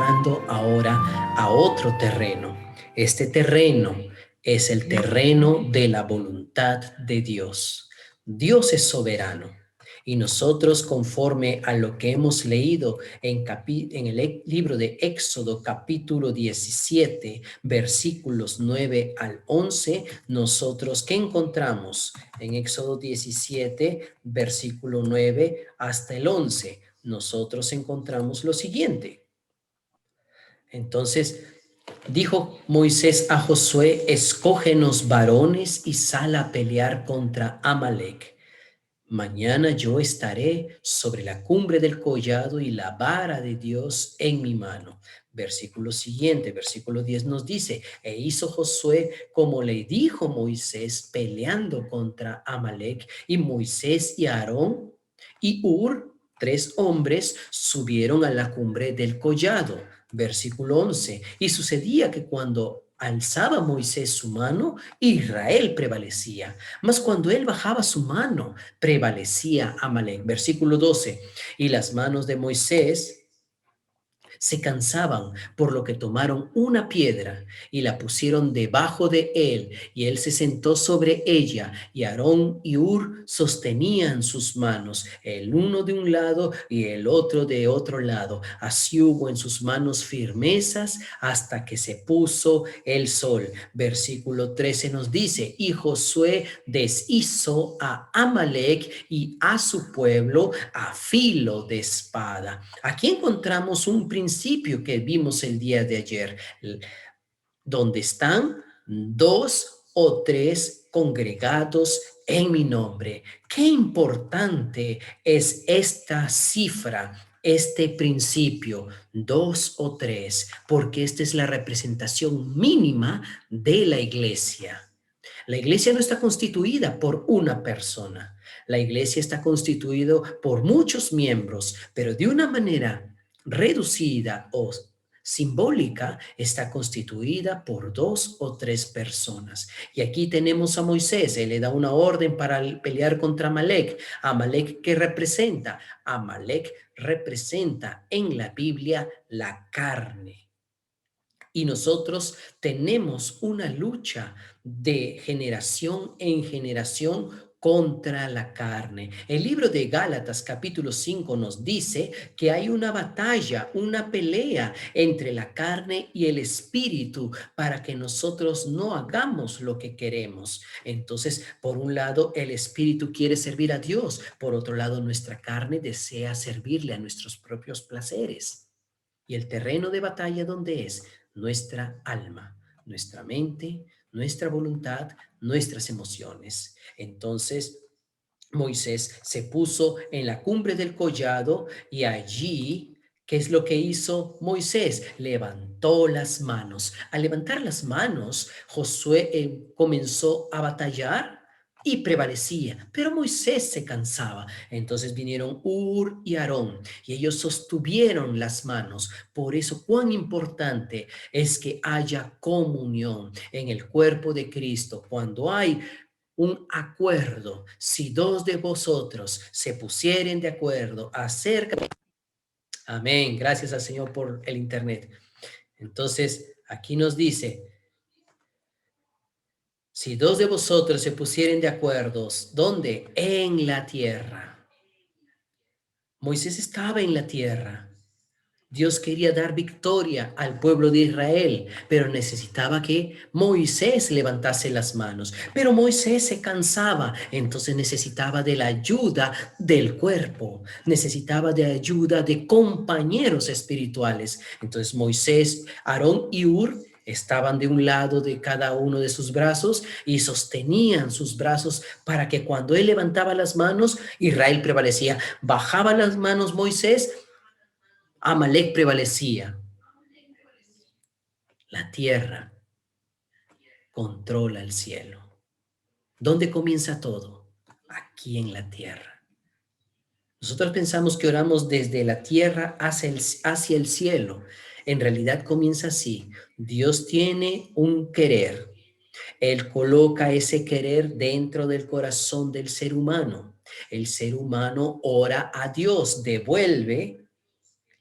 entrando ahora a otro terreno. Este terreno es el terreno de la voluntad de Dios. Dios es soberano. Y nosotros, conforme a lo que hemos leído en el libro de Éxodo, capítulo 17, versículos 9 al 11, nosotros, ¿qué encontramos? En Éxodo 17, versículo 9 hasta el 11, nosotros encontramos lo siguiente. Entonces, dijo Moisés a Josué: escógenos varones y sal a pelear contra Amalec. Mañana yo estaré sobre la cumbre del collado y la vara de Dios en mi mano. Versículo siguiente, versículo 10 nos dice: e hizo Josué como le dijo Moisés, peleando contra Amalec, y Moisés y Aarón y Hur, 3 hombres, subieron a la cumbre del collado. Versículo 11, y sucedía que cuando alzaba Moisés su mano, Israel prevalecía, mas cuando él bajaba su mano, prevalecía Amalec. Versículo 12, y las manos de Moisés se cansaban, por lo que tomaron una piedra y la pusieron debajo de él, y él se sentó sobre ella, y Aarón y Hur sostenían sus manos, el uno de un lado y el otro de otro lado. Así hubo en sus manos firmezas hasta que se puso el sol. Versículo 13 nos dice: y Josué deshizo a Amalec y a su pueblo a filo de espada. Aquí encontramos un principio que vimos el día de ayer, donde están 2 o 3 congregados en mi nombre. Qué importante es esta cifra, este principio, 2 o 3, porque esta es la representación mínima de la iglesia. La iglesia no está constituida por una persona. La iglesia está constituida por muchos miembros, pero de una manera reducida o simbólica está constituida por 2 o 3 personas. Y aquí tenemos a Moisés. Él le da una orden para pelear contra Amalec. Amalec, ¿qué representa? Amalec representa en la Biblia la carne. Y nosotros tenemos una lucha de generación en generación contra la carne. El libro de Gálatas capítulo 5 nos dice que hay una batalla, una pelea entre la carne y el espíritu para que nosotros no hagamos lo que queremos. Entonces, por un lado, el espíritu quiere servir a Dios, por otro lado, nuestra carne desea servirle a nuestros propios placeres. Y el terreno de batalla, ¿dónde es? Nuestra alma, nuestra mente, nuestra voluntad, nuestras emociones. Entonces, Moisés se puso en la cumbre del collado y allí, ¿qué es lo que hizo Moisés? Levantó las manos. Al levantar las manos, Josué comenzó a batallar y prevalecía, pero Moisés se cansaba. Entonces vinieron Hur y Aarón y ellos sostuvieron las manos. Por eso, cuán importante es que haya comunión en el cuerpo de Cristo. Cuando hay un acuerdo, si 2 de vosotros se pusieren de acuerdo acerca. Amén, gracias al Señor por el internet. Entonces, aquí nos dice: si 2 de vosotros se pusieren de acuerdo, ¿dónde? En la tierra. Moisés estaba en la tierra. Dios quería dar victoria al pueblo de Israel, pero necesitaba que Moisés levantase las manos. Pero Moisés se cansaba, entonces necesitaba de la ayuda del cuerpo, necesitaba de ayuda de compañeros espirituales. Entonces Moisés, Aarón y Hur estaban de un lado de cada uno de sus brazos y sostenían sus brazos para que cuando él levantaba las manos, Israel prevalecía. Bajaba las manos Moisés, Amalec prevalecía. La tierra controla el cielo. ¿Dónde comienza todo? Aquí en la tierra. Nosotros pensamos que oramos desde la tierra hacia el cielo. En realidad comienza así. Dios tiene un querer. Él coloca ese querer dentro del corazón del ser humano. El ser humano ora a Dios, devuelve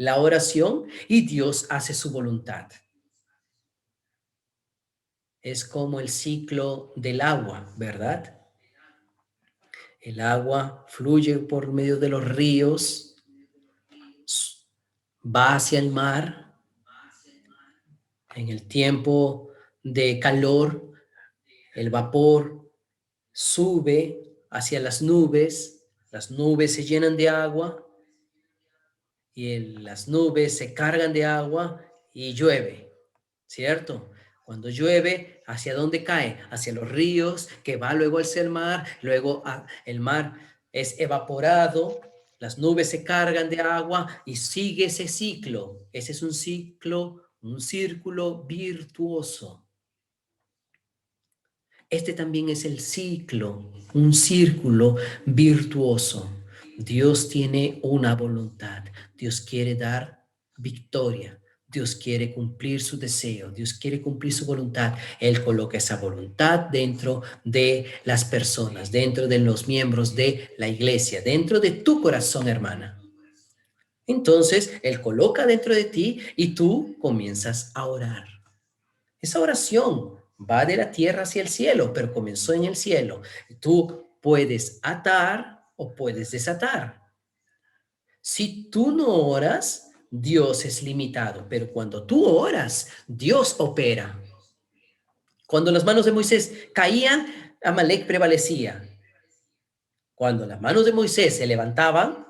la oración y Dios hace su voluntad. Es como el ciclo del agua, ¿verdad? El agua fluye por medio de los ríos, va hacia el mar. En el tiempo de calor, el vapor sube hacia las nubes se llenan de agua y las nubes se cargan de agua y llueve, ¿cierto? Cuando llueve, ¿hacia dónde cae? Hacia los ríos, que va luego hacia el mar, luego el mar es evaporado, las nubes se cargan de agua y sigue ese ciclo. Ese es un ciclo, un círculo virtuoso. Este también es el ciclo, un círculo virtuoso. Dios tiene una voluntad. Dios quiere dar victoria. Dios quiere cumplir su deseo. Dios quiere cumplir su voluntad. Él coloca esa voluntad dentro de las personas, dentro de los miembros de la iglesia, dentro de tu corazón, hermana. Entonces, Él coloca dentro de ti y tú comienzas a orar. Esa oración va de la tierra hacia el cielo, pero comenzó en el cielo. Tú puedes atar o puedes desatar. Si tú no oras, Dios es limitado, pero cuando tú oras, Dios opera. Cuando las manos de Moisés caían, Amalek prevalecía. Cuando las manos de Moisés se levantaban,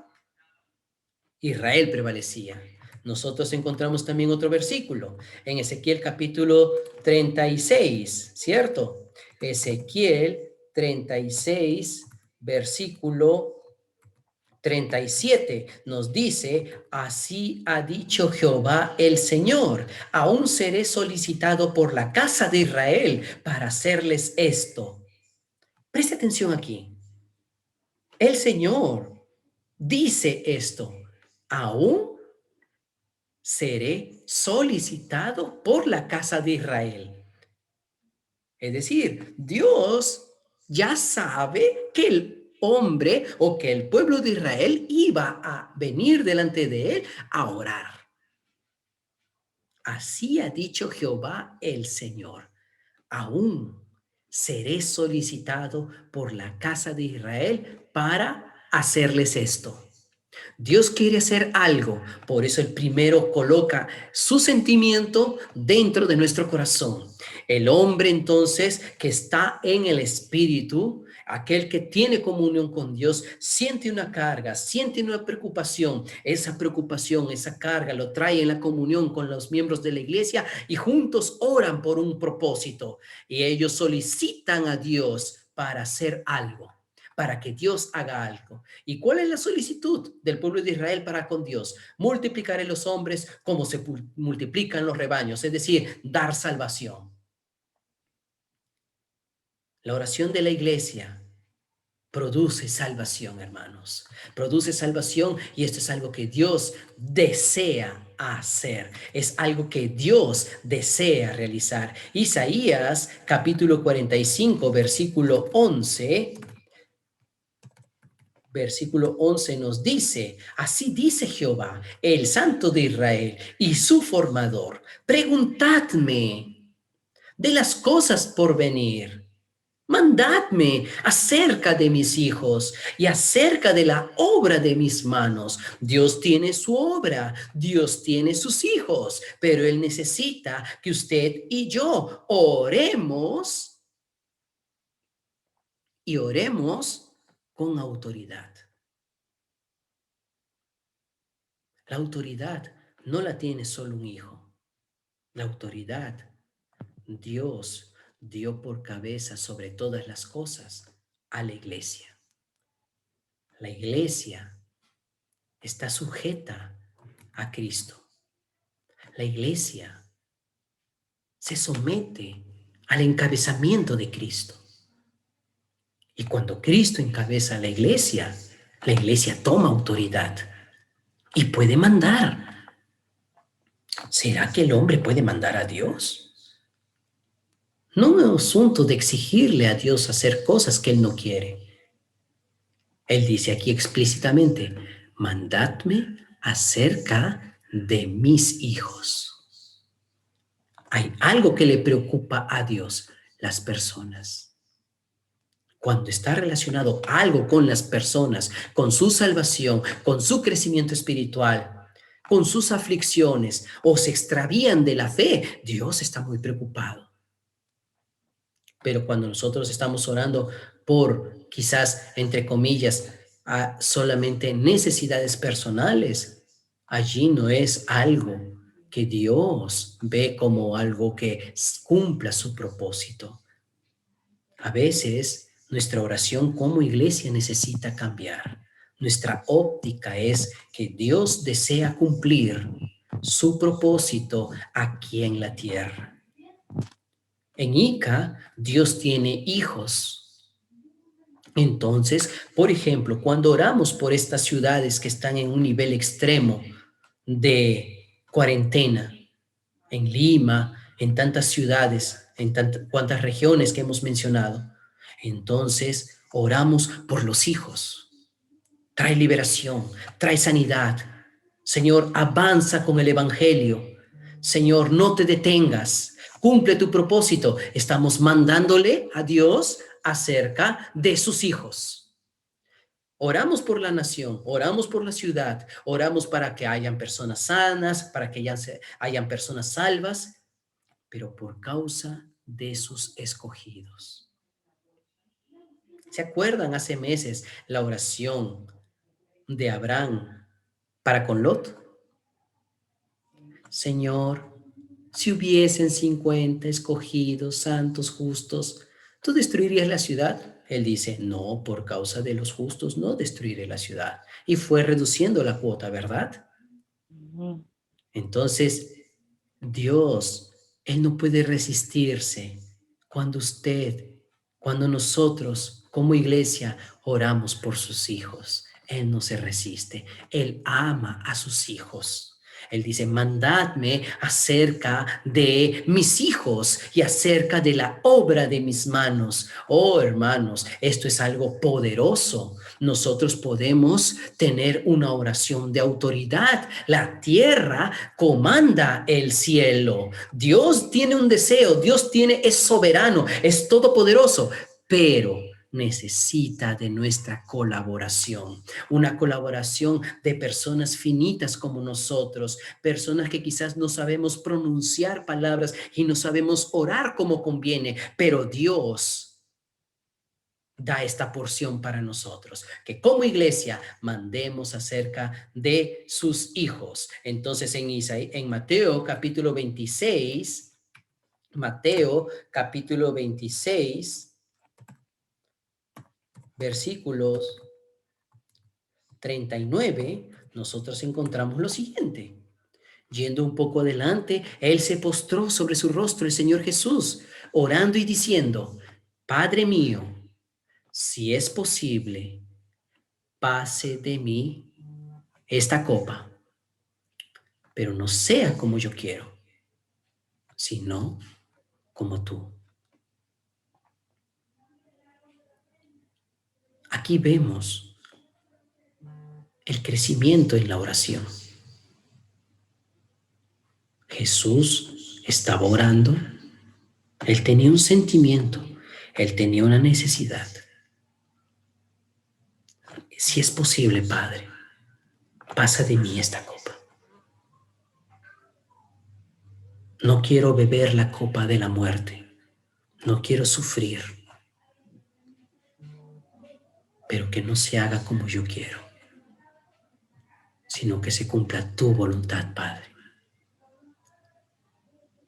Israel prevalecía. Nosotros encontramos también otro versículo en Ezequiel capítulo 36, ¿cierto? Ezequiel 36, versículo 37 nos dice, así ha dicho Jehová el Señor, aún seré solicitado por la casa de Israel para hacerles esto. Preste atención aquí. El Señor dice esto, aún seré solicitado por la casa de Israel. Es decir, Dios ya sabe que el hombre o que el pueblo de Israel iba a venir delante de él a orar. Así ha dicho Jehová el Señor. Aún seré solicitado por la casa de Israel para hacerles esto. Dios quiere hacer algo, por eso el primero coloca su sentimiento dentro de nuestro corazón. El hombre entonces que está en el espíritu, aquel que tiene comunión con Dios, siente una carga, siente una preocupación. Esa preocupación, esa carga lo trae en la comunión con los miembros de la iglesia y juntos oran por un propósito y ellos solicitan a Dios para hacer algo, para que Dios haga algo. ¿Y cuál es la solicitud del pueblo de Israel para con Dios? Multiplicar en los hombres como se multiplican los rebaños, es decir, dar salvación. La oración de la iglesia produce salvación, hermanos. Produce salvación y esto es algo que Dios desea hacer. Es algo que Dios desea realizar. Isaías capítulo 45, versículo 11. Versículo 11 nos dice, así dice Jehová, el Santo de Israel y su formador, preguntadme de las cosas por venir. Mandadme acerca de mis hijos y acerca de la obra de mis manos. Dios tiene su obra, Dios tiene sus hijos, pero Él necesita que usted y yo oremos y oremos con autoridad. La autoridad no la tiene solo un hijo. La autoridad Dios dio por cabeza sobre todas las cosas a la iglesia. La iglesia está sujeta a Cristo. La iglesia se somete al encabezamiento de Cristo. Y cuando Cristo encabeza la iglesia toma autoridad y puede mandar. ¿Será que el hombre puede mandar a Dios? No es un asunto de exigirle a Dios hacer cosas que Él no quiere. Él dice aquí explícitamente, mandadme acerca de mis hijos. Hay algo que le preocupa a Dios, las personas. Cuando está relacionado algo con las personas, con su salvación, con su crecimiento espiritual, con sus aflicciones o se extravían de la fe, Dios está muy preocupado. Pero cuando nosotros estamos orando por quizás, entre comillas, solamente necesidades personales, allí no es algo que Dios ve como algo que cumpla su propósito. A veces nuestra oración como iglesia necesita cambiar. Nuestra óptica es que Dios desea cumplir su propósito aquí en la tierra. En Ica, Dios tiene hijos. Entonces, por ejemplo, cuando oramos por estas ciudades que están en un nivel extremo de cuarentena, en Lima, en tantas ciudades, en cuantas regiones que hemos mencionado, entonces oramos por los hijos. Trae liberación, trae sanidad. Señor, avanza con el evangelio. Señor, no te detengas. Cumple tu propósito. Estamos mandándole a Dios acerca de sus hijos. Oramos por la nación, oramos por la ciudad, oramos para que hayan personas sanas, para que hayan personas salvas, pero por causa de sus escogidos. ¿Se acuerdan hace meses la oración de Abraham para con Lot? Señor, si hubiesen 50 escogidos, santos, justos, ¿tú destruirías la ciudad? Él dice, no, por causa de los justos no destruiré la ciudad. Y fue reduciendo la cuota, ¿verdad? Entonces, Dios, Él no puede resistirse cuando nosotros como iglesia oramos por sus hijos. Él no se resiste. Él ama a sus hijos. Él dice, mandadme acerca de mis hijos y acerca de la obra de mis manos. Oh, hermanos, esto es algo poderoso. Nosotros podemos tener una oración de autoridad. La tierra comanda el cielo. Dios tiene un deseo, es soberano, es todopoderoso, pero necesita de nuestra colaboración, una colaboración de personas finitas como nosotros, personas que quizás no sabemos pronunciar palabras y no sabemos orar como conviene, pero Dios da esta porción para nosotros, que como iglesia mandemos acerca de sus hijos. Entonces en Mateo capítulo 26, versículos 39, nosotros encontramos lo siguiente. Yendo un poco adelante, él se postró sobre su rostro, el Señor Jesús, orando y diciendo, Padre mío, si es posible, pase de mí esta copa, pero no sea como yo quiero, sino como tú. Aquí vemos el crecimiento en la oración. Jesús estaba orando, él tenía un sentimiento, él tenía una necesidad. Si es posible, Padre, pasa de mí esta copa. No quiero beber la copa de la muerte, no quiero sufrir, pero que no se haga como yo quiero, sino que se cumpla tu voluntad, Padre.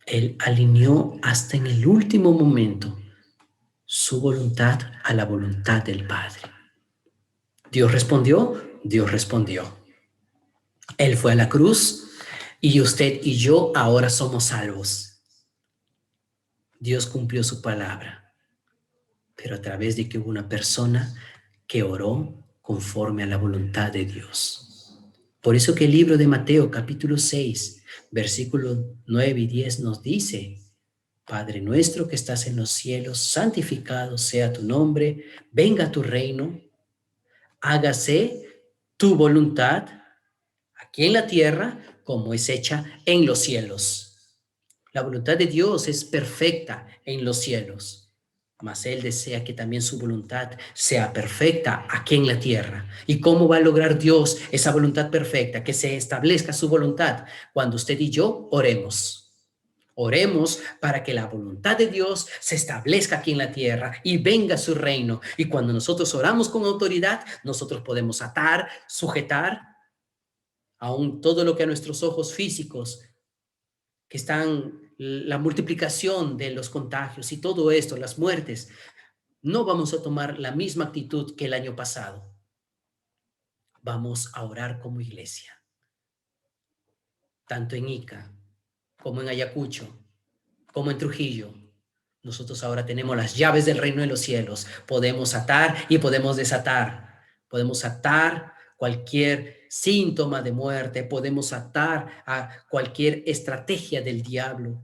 Él alineó hasta en el último momento su voluntad a la voluntad del Padre. ¿Dios respondió? Dios respondió. Él fue a la cruz y usted y yo ahora somos salvos. Dios cumplió su palabra, pero a través de que hubo una persona que oró conforme a la voluntad de Dios. Por eso que el libro de Mateo capítulo 6, versículos 9 y 10 nos dice, Padre nuestro que estás en los cielos, santificado sea tu nombre, venga tu reino, hágase tu voluntad aquí en la tierra como es hecha en los cielos. La voluntad de Dios es perfecta en los cielos, mas Él desea que también su voluntad sea perfecta aquí en la tierra. ¿Y cómo va a lograr Dios esa voluntad perfecta? Que se establezca su voluntad cuando usted y yo oremos. Oremos para que la voluntad de Dios se establezca aquí en la tierra y venga su reino. Y cuando nosotros oramos con autoridad, nosotros podemos atar, sujetar, aún todo lo que a nuestros ojos físicos, que están la multiplicación de los contagios y todo esto, las muertes, no vamos a tomar la misma actitud que el año pasado. Vamos a orar como iglesia, tanto en Ica como en Ayacucho, como en Trujillo. Nosotros ahora tenemos las llaves del reino de los cielos. Podemos atar y podemos desatar. Podemos atar cualquier síntoma de muerte. Podemos atar a cualquier estrategia del diablo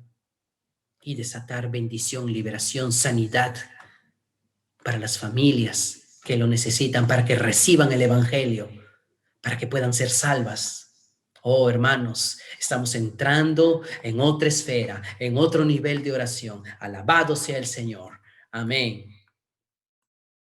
y desatar bendición, liberación, sanidad para las familias que lo necesitan, para que reciban el evangelio, para que puedan ser salvas. Oh, hermanos, estamos entrando en otra esfera, en otro nivel de oración. Alabado sea el Señor. Amén.